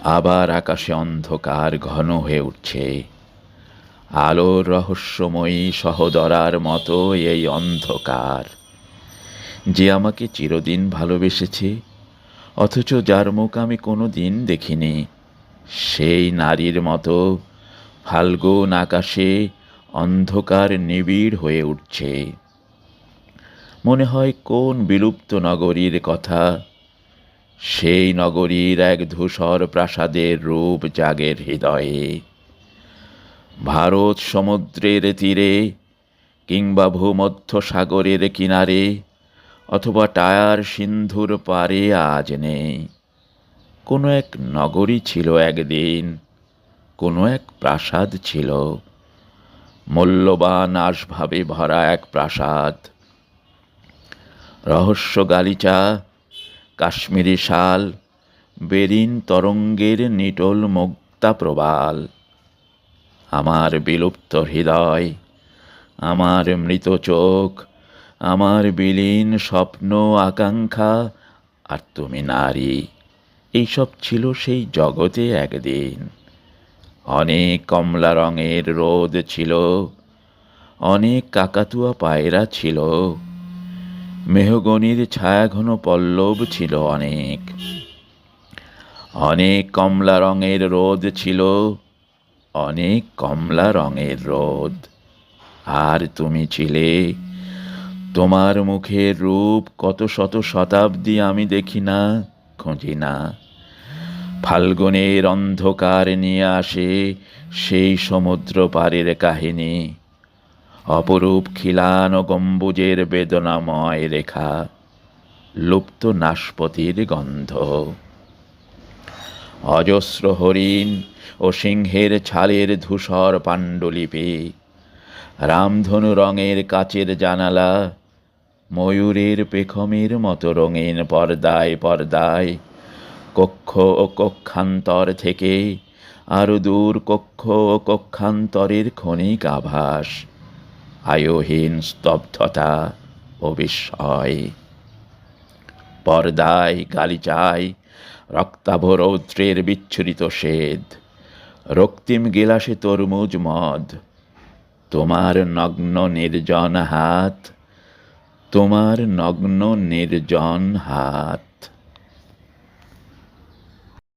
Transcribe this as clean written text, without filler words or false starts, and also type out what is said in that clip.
আবার আকাশে অন্ধকার ঘন হয়ে উঠছে। আলোর রহস্যময়ী সহদরার মতো এই অন্ধকার, যে আমাকে চিরদিন ভালোবেসেছে, অথচ যার মুখ আমি কোনো দিন দেখিনি, সেই নারীর মতো ফাল্গুন আকাশে অন্ধকার নিবিড় হয়ে উঠছে। মনে হয় কোন বিলুপ্ত নগরীর কথা, সেই নগরীর এক ধূসর প্রাসাদের রূপ জাগের হৃদয়ে। ভারত সমুদ্রের তীরে, কিংবা ভূমধ্য সাগরের কিনারে, অথবা টায়ার সিন্ধুর পারে আজ নেই। কোনো এক নগরী ছিল একদিন, কোনো এক প্রাসাদ ছিল, মূল্যবান আসবাবে ভরা এক প্রাসাদ। রহস্য গালিচা, কাশ্মীরি শাল, বেরিন তরঙ্গের নিটোল মুক্তা প্রবাল। আমার বিলুপ্ত হৃদয়, আমার মৃত চোখ, আমার বিলীন স্বপ্ন আকাঙ্ক্ষা, আর তুমি নারী, এইসব ছিল সেই জগতে একদিন। অনেক কমলা রঙের রোদ ছিল, অনেক কাকাতুয়া পায়রা ছিল, মেহগনির ছায়াঘন পল্লব ছিল অনেক। অনেক কমলা রঙের রোদ ছিল, অনেক কমলা রঙের রোদ। আর তুমি ছিলে, তোমার মুখের রূপ কত শত শতাব্দী আমি দেখি না, খুঁজি না। ফাল্গুনের অন্ধকার নিয়ে আসে সেই সমুদ্র পারের কাহিনী, অপরূপ খিলান ও গম্বুজের বেদনাময় রেখা, লুপ্ত নাশপতির গন্ধ। অজস্র হরিণ ও সিংহের ছালের ধূসর পাণ্ডুলিপি, রামধনু রঙের কাচের জানালা, ময়ূরের পেখমের মতো রঙিন পর্দায় পর্দায়, কক্ষ ও কক্ষান্তর থেকে আরো দূর কক্ষ ও কক্ষান্তরের ক্ষণিক আভাস, আয়ুহীন স্তব্ধতা ও বিস্ময়। পর্দায় গালিচায় রক্তাভ রৌদ্রের বিচ্ছুরিত শ্বেদ, রক্তিম গিলাসে তরমুজ মদ, তোমার নগ্ন নির্জন হাত, তোমার নগ্ন নির্জন হাত।